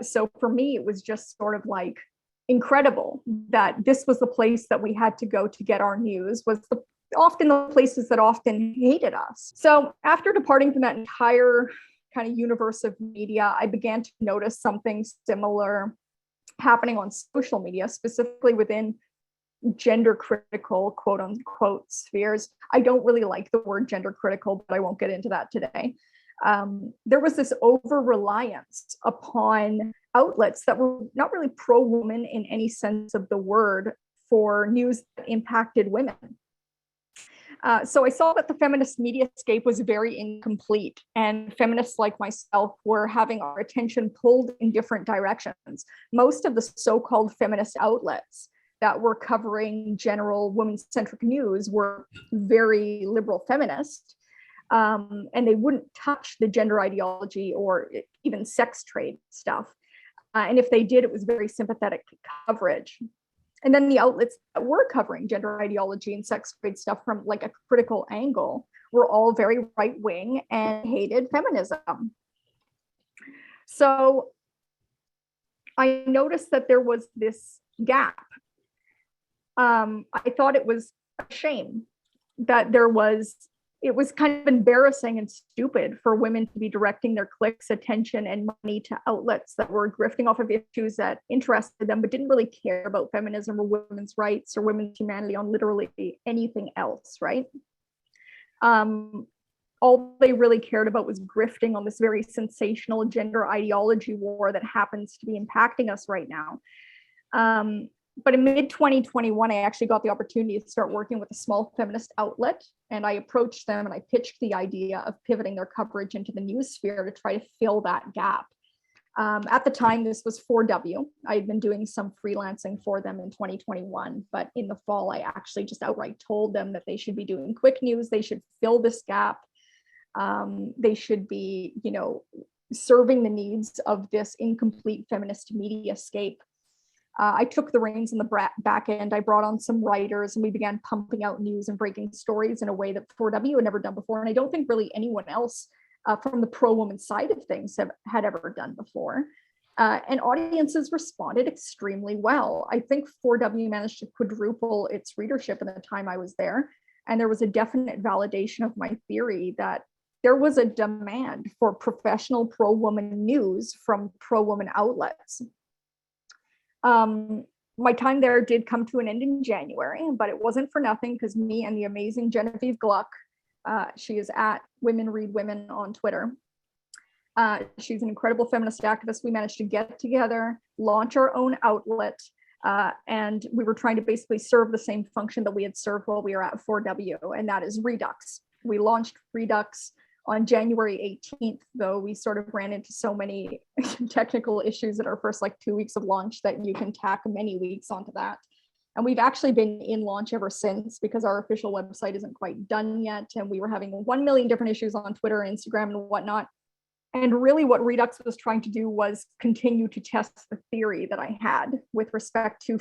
So for me, it was just sort of like incredible that this was the place that we had to go to get our news, was often the places that often hated us. So after departing from that entire kind of universe of media, I began to notice something similar happening on social media, specifically within gender critical, quote unquote, spheres. I don't really like the word gender critical, but I won't get into that today. There was this over reliance upon outlets that were not really pro-woman in any sense of the word for news that impacted women. So I saw that the feminist mediascape was very incomplete, and feminists like myself were having our attention pulled in different directions. Most of the so-called feminist outlets that were covering general women-centric news were very liberal feminist, and they wouldn't touch the gender ideology or even sex trade stuff. And if they did, it was very sympathetic coverage. And then the outlets that were covering gender ideology and sex trade stuff from like a critical angle were all very right-wing and hated feminism. So I noticed that there was this gap. I thought it was a shame that it was kind of embarrassing and stupid for women to be directing their clicks, attention, and money to outlets that were grifting off of issues that interested them, but didn't really care about feminism or women's rights or women's humanity on literally anything else, right? All they really cared about was grifting on this very sensational gender ideology war that happens to be impacting us right now. But in mid-2021, I actually got the opportunity to start working with a small feminist outlet, and I approached them and I pitched the idea of pivoting their coverage into the news sphere to try to fill that gap. At the time, this was 4W. I had been doing some freelancing for them in 2021, but in the fall, I actually just outright told them that they should be doing quick news, they should fill this gap, they should be, serving the needs of this incomplete feminist mediascape. I took the reins in the back end. I brought on some writers and we began pumping out news and breaking stories in a way that 4W had never done before. And I don't think really anyone else from the pro-woman side of things had ever done before. And audiences responded extremely well. I think 4W managed to quadruple its readership in the time I was there. And there was a definite validation of my theory that there was a demand for professional pro-woman news from pro-woman outlets. My time there did come to an end in January, but it wasn't for nothing, because me and the amazing Genevieve Gluck, she is at Women Read Women on Twitter. She's an incredible feminist activist. We managed to get together, launch our own outlet, and we were trying to basically serve the same function that we had served while we were at 4W, and that is Reduxx. We launched Reduxx on January 18th, though we sort of ran into so many technical issues at our first 2 weeks of launch that you can tack many weeks onto that. And we've actually been in launch ever since, because our official website isn't quite done yet. And we were having 1 million different issues on Twitter and Instagram and whatnot. And really what Reduxx was trying to do was continue to test the theory that I had with respect to